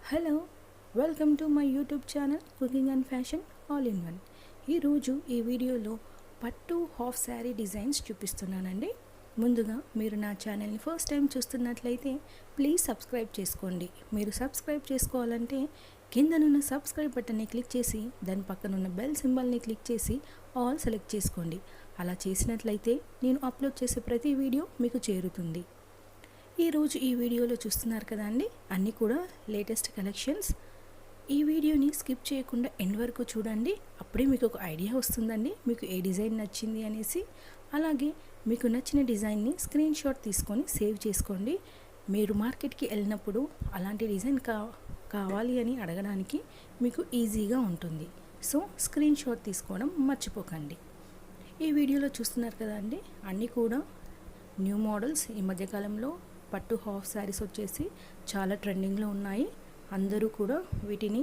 Hello, welcome to my YouTube channel cooking and fashion all in one. ఈరోజు ఈ వీడియోలో పట్టు హాఫ్ శారీ డిజైన్స్ చూపిస్తున్నానండి. ముందుగా మీరు నా ఛానల్ని ఫస్ట్ టైం చూస్తున్నట్లయితే ప్లీజ్ సబ్స్క్రైబ్ చేసుకోండి. మీరు సబ్స్క్రైబ్ చేసుకోవాలంటే కిందనున్న సబ్స్క్రైబ్ బటన్ని క్లిక్ చేసి దాని పక్కనున్న బెల్ సింబల్ని క్లిక్ చేసి ఆల్ సెలెక్ట్ చేసుకోండి. అలా చేసినట్లయితే నేను అప్లోడ్ చేసే ప్రతి వీడియో మీకు చేరుతుంది. ఈరోజు ఈ వీడియోలో చూస్తున్నారు కదా అండి, అన్నీ కూడా లేటెస్ట్ కలెక్షన్స్. ఈ వీడియోని స్కిప్ చేయకుండా ఎండ్ వరకు చూడండి, అప్పుడే మీకు ఒక ఐడియా వస్తుందండి మీకు ఏ డిజైన్ నచ్చింది అనేసి. అలాగే మీకు నచ్చిన డిజైన్ని స్క్రీన్ షాట్ తీసుకొని సేవ్ చేసుకోండి. మీరు మార్కెట్కి వెళ్ళినప్పుడు అలాంటి డిజైన్ కావాలి అని అడగడానికి మీకు ఈజీగా ఉంటుంది. సో స్క్రీన్ షాట్ తీసుకోవడం మర్చిపోకండి. ఈ వీడియోలో చూస్తున్నారు కదా అండి, అన్నీ కూడా న్యూ మోడల్స్. ఈ మధ్యకాలంలో పట్టు హాఫ్ శారీస్ వచ్చేసి చాలా ట్రెండింగ్లో ఉన్నాయి. అందరూ కూడా వీటిని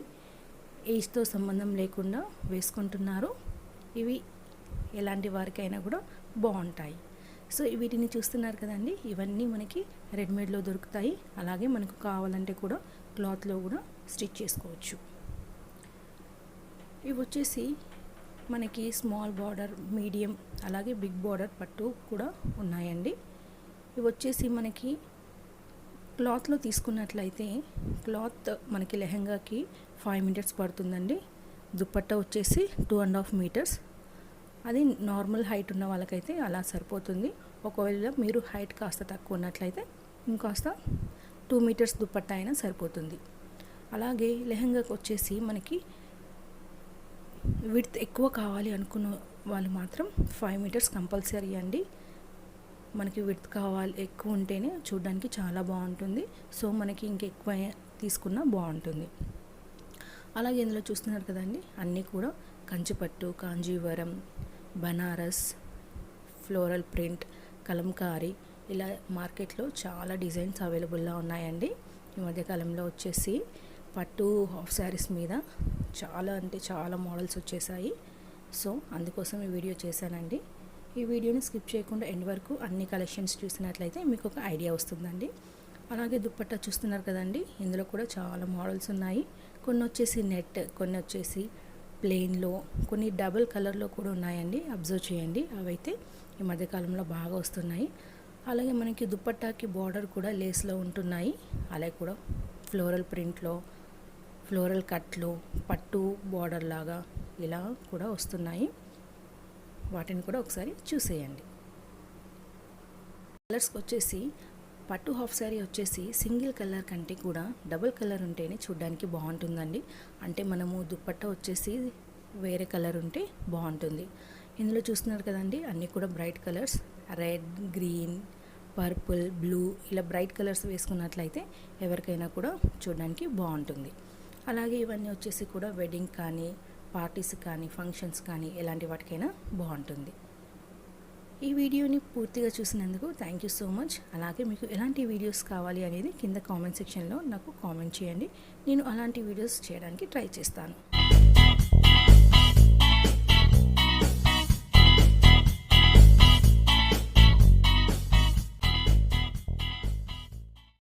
ఏజ్తో సంబంధం లేకుండా వేసుకుంటున్నారు. ఇవి ఎలాంటి వారికైనా కూడా బాగుంటాయి. సో వీటిని చూస్తున్నారు కదండి, ఇవన్నీ మనకి రెడీమేడ్లో దొరుకుతాయి. అలాగే మనకు కావాలంటే కూడా క్లాత్లో కూడా స్టిచ్ చేసుకోవచ్చు. ఇవి వచ్చేసి మనకి స్మాల్ బార్డర్, మీడియం, అలాగే బిగ్ బార్డర్ పట్టు కూడా ఉన్నాయండి. ఇవి వచ్చేసి మనకి క్లాత్లో తీసుకున్నట్లయితే క్లాత్ మనకి లెహంగాకి 5 మీటర్స్ పడుతుందండి. దుప్పట్టా వచ్చేసి 2.5 మీటర్స్. అది నార్మల్ హైట్ ఉన్న వాళ్ళకైతే అలా సరిపోతుంది. ఒకవేళ మీరు హైట్ కాస్త తక్కువ ఉన్నట్లయితే ఇంకాస్త 2 మీటర్స్ దుప్పట్టా అయినా సరిపోతుంది. అలాగే లెహంగాకి వచ్చేసి మనకి విడ్త్ ఎక్కువ కావాలి అనుకున్న వాళ్ళు మాత్రం 5 మీటర్స్ కంపల్సరీ అండి. మనకి విడ్త్ కావాలి ఎక్కువ ఉంటేనే చూడడానికి చాలా బాగుంటుంది. సో మనకి ఇంకెక్కువ తీసుకున్నా బాగుంటుంది. అలాగే ఇందులో చూస్తున్నారు కదండి, అన్నీ కూడా కంచిపట్టు, కాంజీవరం, బనారస్, ఫ్లోరల్ ప్రింట్, కలంకారీ, ఇలా మార్కెట్లో చాలా డిజైన్స్ అవైలబుల్గా ఉన్నాయండి. ఈ మధ్యకాలంలో వచ్చేసి పట్టు హాఫ్ శారీస్ మీద చాలా అంటే చాలా మోడల్స్ వచ్చేసాయి. సో అందుకోసం ఈ వీడియో చేశానండి. ఈ వీడియోని స్కిప్ చేయకుండా ఎండ్ వరకు అన్ని కలెక్షన్స్ చూసినట్లయితే మీకు ఒక ఐడియా వస్తుందండి. అలాగే దుప్పట్టా చూస్తున్నారు కదండి, ఇందులో కూడా చాలా మోడల్స్ ఉన్నాయి. కొన్ని వచ్చేసి నెట్, కొన్ని వచ్చేసి ప్లెయిన్లో, కొన్ని డబుల్ కలర్లో కూడా ఉన్నాయండి. అబ్జర్వ్ చేయండి, అవైతే ఈ మధ్యకాలంలో బాగా వస్తున్నాయి. అలాగే మనకి దుప్పట్టాకి బార్డర్ కూడా లేస్లో ఉంటున్నాయి. అలాగే కూడా ఫ్లోరల్ ప్రింట్లో, ఫ్లోరల్ కట్లో, పట్టు బార్డర్ లాగా ఇలా కూడా వస్తున్నాయి. వాటిని కూడా ఒకసారి చూసేయండి. కలర్స్కి వచ్చేసి పట్టు హాఫ్ శారీ వచ్చేసి సింగిల్ కలర్ కంటే కూడా డబుల్ కలర్ ఉంటేనే చూడడానికి బాగుంటుందండి. అంటే మనము దుప్పట్టా వచ్చేసి వేరే కలర్ ఉంటే బాగుంటుంది. ఇందులో చూస్తున్నారు కదండి, అన్నీ కూడా bright colours, red, green, purple, blue, ఇలా బ్రైట్ కలర్స్ వేసుకున్నట్లయితే ఎవరికైనా కూడా చూడడానికి బాగుంటుంది. అలాగే ఇవన్నీ వచ్చేసి కూడా వెడ్డింగ్ కానీ, పార్టీస్ కానీ, ఫంక్షన్స్ కానీ ఎలాంటి వాటికైనా బాగుంటుంది. ఈ వీడియోని పూర్తిగా చూసినందుకు థ్యాంక్ యూ సో మచ్. అలాగే మీకు ఎలాంటి వీడియోస్ కావాలి అనేది కింద కామెంట్ సెక్షన్లో నాకు కామెంట్ చేయండి. నేను అలాంటి వీడియోస్ చేయడానికి ట్రై చేస్తాను.